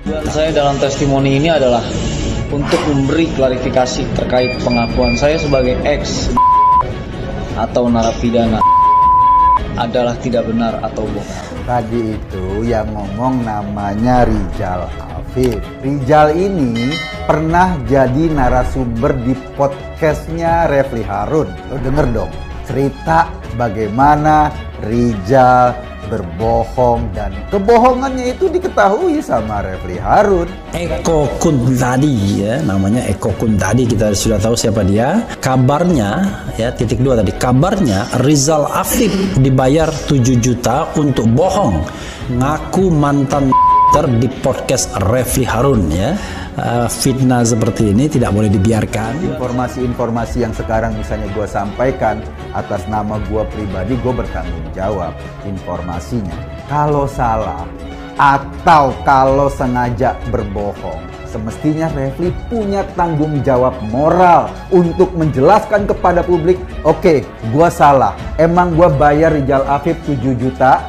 Tujuan saya dalam testimoni ini adalah untuk memberi klarifikasi terkait pengakuan saya sebagai ex atau narapidana adalah tidak benar atau bohong. Tadi itu yang ngomong namanya Rijal Afif. Rijal ini pernah jadi narasumber di podcastnya Refli Harun. Lo denger dong cerita bagaimana Rijal berbohong dan kebohongannya itu diketahui sama Refli Harun. Eko Kuntadi ya, namanya Eko Kuntadi, kita sudah tahu siapa dia. Kabarnya ya, titik 2 tadi, kabarnya Rizal Afif dibayar 7 juta untuk bohong ngaku mantan di podcast Refli Harun ya. Fitnah seperti ini tidak boleh dibiarkan. Informasi-informasi yang sekarang misalnya gue sampaikan atas nama gue pribadi, gue bertanggung jawab informasinya. Kalau salah atau kalau sengaja berbohong, semestinya Refli punya tanggung jawab moral untuk menjelaskan kepada publik, oke, gue salah, emang gue bayar Rijal Afif 7 juta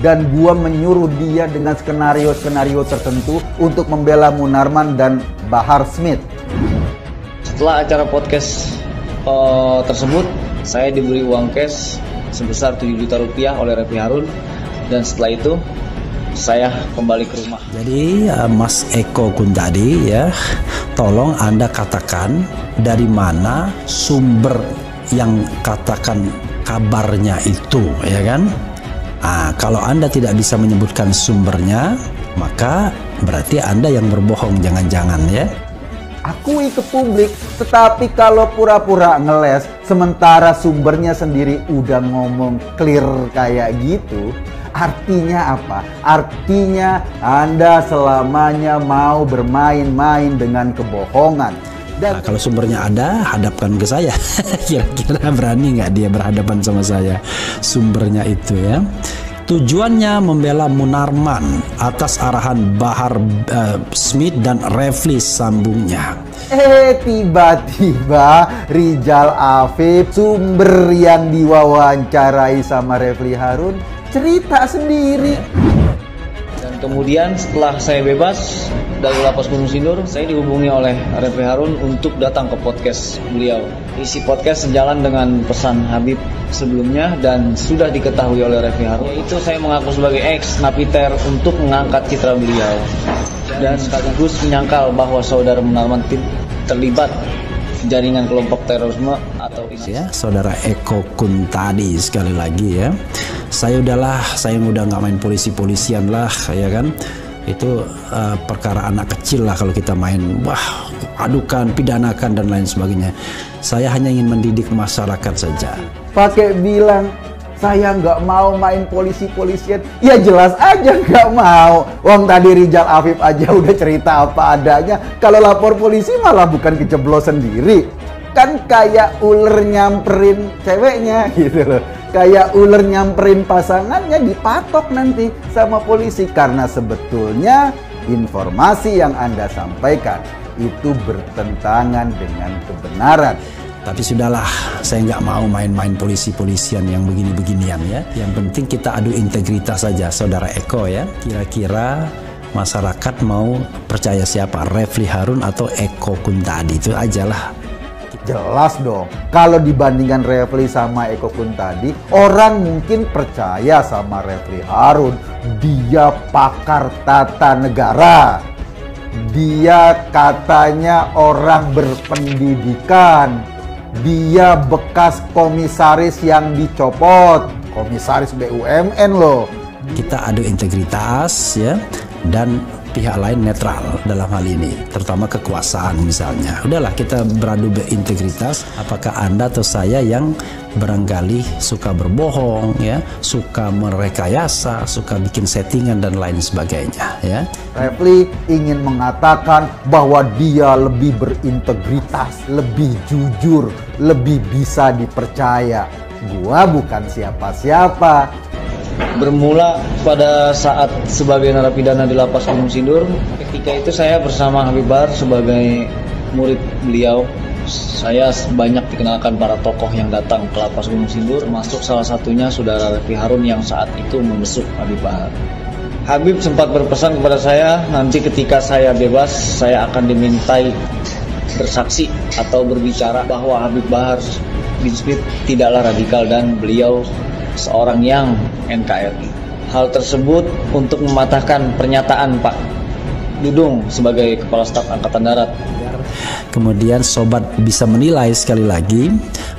dan gue menyuruh dia dengan skenario-skenario tertentu untuk membela Munarman dan Bahar Smith. Setelah acara podcast tersebut, saya diberi uang cash sebesar 7 juta rupiah oleh Refli Harun, dan setelah itu saya kembali ke rumah. Jadi Mas Eko Kuntadi ya, tolong Anda katakan dari mana sumber yang katakan kabarnya itu, ya kan? Nah, kalau Anda tidak bisa menyebutkan sumbernya, maka berarti Anda yang berbohong, jangan-jangan ya. Akui ke publik, tetapi kalau pura-pura ngeles, sementara sumbernya sendiri udah ngomong clear kayak gitu, artinya apa? Artinya Anda selamanya mau bermain-main dengan kebohongan. Nah, kalau sumbernya ada, hadapkan ke saya. Kira-kira berani nggak dia berhadapan sama saya? Sumbernya itu ya. Tujuannya membela Munarman atas arahan Bahar Smith dan Refli sambungnya. Tiba-tiba Rijal Afif, sumber yang diwawancarai sama Refli Harun, cerita sendiri. Dan kemudian setelah saya bebas dari Lapas Gunung Sindur, saya dihubungi oleh Refli Harun untuk datang ke podcast beliau. Isi podcast sejalan dengan pesan Habib sebelumnya dan sudah diketahui oleh Refli Harun, yaitu saya mengaku sebagai ex napiter untuk mengangkat citra beliau dan sekaligus menyangkal bahwa saudara Munarman terlibat jaringan kelompok terorisme atau ISIS. Ya, saudara Eko Kuntadi, sekali lagi ya, saya udah nggak main polisi-polisian lah, ya kan? Itu perkara anak kecil lah kalau kita main, wah, adukan, pidanakan dan lain sebagainya. Saya hanya ingin mendidik masyarakat saja. Pakai bilang saya nggak mau main polisi-polisian, ya jelas aja nggak mau. Wong tadi Rijal Afif aja udah cerita apa adanya. Kalau lapor polisi malah bukan keceblos sendiri, kan kayak ular nyamperin ceweknya gitu loh. Kayak ular nyamperin pasangannya, dipatok nanti sama polisi. Karena sebetulnya informasi yang Anda sampaikan itu bertentangan dengan kebenaran. Tapi sudahlah, saya nggak mau main-main polisi-polisian yang begini-beginian ya. Yang penting kita adu integritas saja, saudara Eko ya. Kira-kira masyarakat mau percaya siapa? Refli Harun atau Eko Kuntadi? Itu aja lah. Jelas dong, kalau dibandingkan Refli sama Eko Kuntadi, orang mungkin percaya sama Refli Harun. Dia pakar tata negara. Dia katanya orang berpendidikan. Dia bekas komisaris yang dicopot. Komisaris BUMN loh. Kita adu integritas ya, dan pihak lain netral dalam hal ini, terutama kekuasaan misalnya. Udahlah, kita beradu berintegritas. Apakah Anda atau saya yang barangkali suka berbohong ya, suka merekayasa, suka bikin settingan dan lain sebagainya ya. Refli ingin mengatakan bahwa dia lebih berintegritas, lebih jujur, lebih bisa dipercaya. Gua bukan siapa-siapa. Bermula pada saat sebagai narapidana di Lapas Gunung Sindur, ketika itu saya bersama Habib Bahar sebagai murid beliau. Saya banyak dikenalkan para tokoh yang datang ke Lapas Gunung Sindur, termasuk salah satunya saudara Refli Harun yang saat itu membesuk Habib Bahar. Habib sempat berpesan kepada saya, nanti ketika saya bebas, saya akan dimintai bersaksi atau berbicara bahwa Habib Bahar bin Smith tidaklah radikal dan beliau seorang yang NKRI. Hal tersebut untuk mematahkan pernyataan Pak Dudung sebagai Kepala Staf Angkatan Darat. Kemudian sobat bisa menilai sekali lagi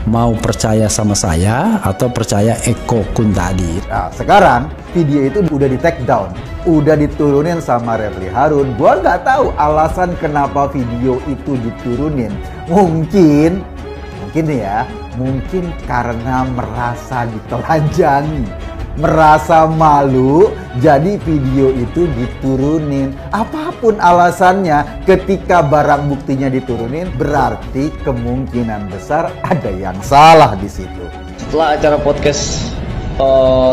mau percaya sama saya atau percaya Eko Kun tadi. Nah, sekarang video itu udah di take down, udah diturunin sama Refli Harun. Gua nggak tahu alasan kenapa video itu diturunin. Mungkin karena merasa ditelanjangi, merasa malu, jadi video itu diturunin. Apapun alasannya, ketika barang buktinya diturunin, berarti kemungkinan besar ada yang salah di situ. Setelah acara podcast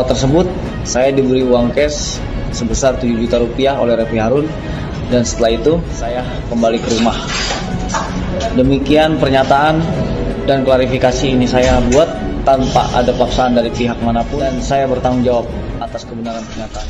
tersebut, saya diberi uang cash sebesar 7 juta rupiah oleh Refli Harun, dan setelah itu saya kembali ke rumah. Demikian pernyataan dan klarifikasi ini saya buat tanpa ada paksaan dari pihak manapun, dan saya bertanggung jawab atas kebenaran pernyataan.